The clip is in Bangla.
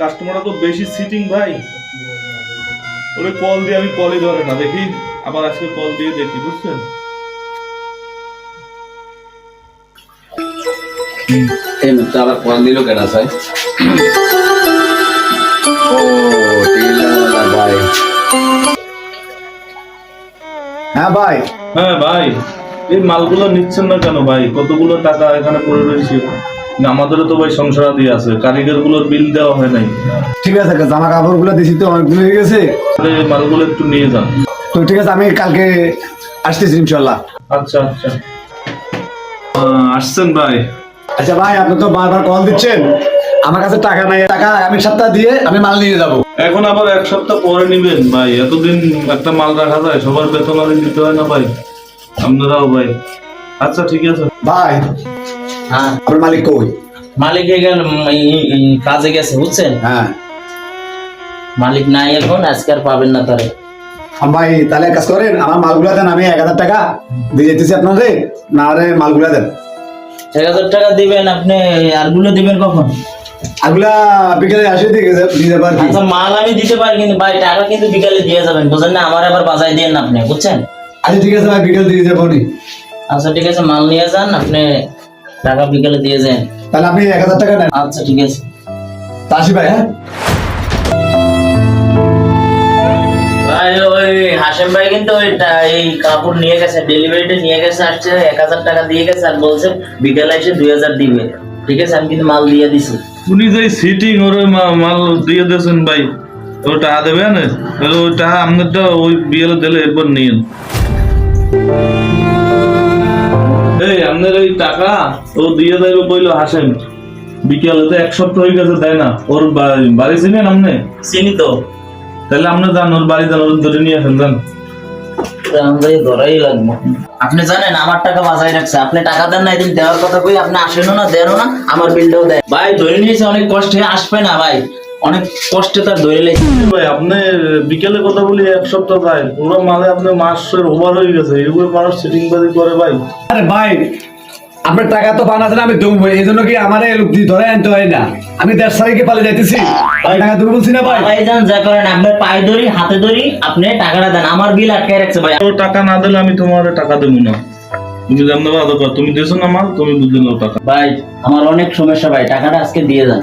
কাস্টমাররা তো বেশি সিটিং ভাই, ওরে কল দিয়ে আমি কলই ধরে না, দেখি আবার আজকে কল দিয়ে দেখি, বুঝছেন? এই মুহূর্তে আবার কল দিল কেন স্যার? ও টিলা ভাই। হ্যাঁ ভাই। হ্যাঁ ভাই, এই মালগুলো নিচ্ছেন না কেন ভাই? কতগুলো টাকা এখানে পড়ে রয়েছে, আমাদেরও তো ভাই সংসার দিয়ে আছে, কারিগর গুলোর বিল দেওয়া হয় নাই। ঠিক আছে, জামা কাপড় গুলো দিছি তো অনেকগুলো হয়ে গেছে, এই মালগুলো একটু নিয়ে যান। তো ঠিক আছে, আমি কালকে আসতেছি ইনশাল্লাহ। আচ্ছা আচ্ছা, আসছেন ভাই? আচ্ছা ভাই, আপনি তো বারবার কল দিচ্ছেন, আমার কাছে টাকা নাই, টাকা আমি সপ্তাহ দিয়ে আমি মাল নিয়ে যাব। এখন আবার এক সপ্তাহ পরে নিবেন ভাই? এতদিন একটা মাল রাখা যায়? সবার বেতন আগে দিতে হয় না ভাই, আপনারাও ভাই। আচ্ছা ঠিক আছে ভাই। হ্যাঁ, আপনার মালিক কই? মালিক কাজে গেছে, বুঝছেন? হ্যাঁ মালিক নাই এখন, আজকে আর পাবেন না তারে। ভাই তাহলে এক কাজ করেন, আমার মালগুলা দেন, আমি 1000 টাকা দিয়ে যেতেছি আপনাদের, না আরে মালগুলা দেন। 1000 টাকা দিবেন আপনি, আরগুলো দিবেন কখন? আগুলা বিকেলে আসে দিয়ে পারবি। আচ্ছা, মাল আমি দিতে পারি, কিন্তু ভাই টাকা কিন্তু বিকালে দিয়ে যাবেন, বুঝলেন না? আমার আবার বাজায় দিয়ে না আপনি, বুঝছেন? আচ্ছা ঠিক আছে ভাই, বিকেল দিয়ে যাবো নি। আচ্ছা ঠিক আছে, মাল নিয়ে যান আপনি, টাকা বিকালে দিয়ে যান। তাহলে আপনি 1000 টাকা নেন। আচ্ছা ঠিক আছে, তা আসি ভাই। হ্যাঁ ভাই ওই হাসেম ভাই কিন্তু এই কাপড় নিয়ে গেছে, ডেলিভারিটা নিয়ে গেছে, আসছে 1000 টাকা দিয়ে গেছে, আর বলছে বিকালে এসে 2000 দিবে। ঠিক আছে, আমি কিন্তু মাল দিয়ে দিছি। উনি যে সিটিং ওরে মাল দিয়ে দিয়েছেন ভাই, ও টাকা দেবেন, ওই টাকা আপনারটা ওই বিয়েলে দিলে এরপর নিয়েন। এই আপনার এই টাকা ও দিয়ে দেয় কইলো হাসেন, বিকেলে তো এক সপ্তাহ হয়ে গেছে, তাই না? ওর বাড়ি চিনেন আপনি? চিনি তো। তাহলে আপনি যান, ওর বাড়ি যান, ওর ধরে নিয়ে আসেন, যান। ধরাই লাগবে। আপনি জানেন আমার টাকা বাজায় রাখছে, আপনি টাকা দেন না, এদিন দেওয়ার কথা কই আপনি আসেনও না, দেনও না, আমার বিলটাও দেন। ভাই ধরে নিয়েছে, অনেক কষ্টে আসবে না ভাই, অনেক কষ্টে তার ধরে লেগেছে। ভাই আপনি বিকেলে কথা বলি এক সপ্তাহ যায়, পুরো মালে আপনার মাসের ওভার হয়ে গেছে, এগুলো মানুষ সিটিং বাজি করে ভাই। আরে ভাই, আপনার টাকা তো বানাতেন, আমি দেবো, এই জন্য কি আমার ধরে আনতে হয় না? আমি 1.5 তারিখে পালিয়ে যাইতেছি, টাকা দেবো বলছি না ভাই। ভাই যান, যা করেন আপনার পায়ে ধরি, হাতে ধরি, আপনি টাকাটা দেন, আমার বিল আটকায় রাখছে ভাই। ও টাকা না দিলে আমি তোমার টাকা দেবো না। তুমি জানতে পারো, তুমি দিয়েছো না মাল, তুমি বুঝে নাও টাকা। ভাই আমার অনেক সমস্যা ভাই, টাকাটা আজকে দিয়ে যান।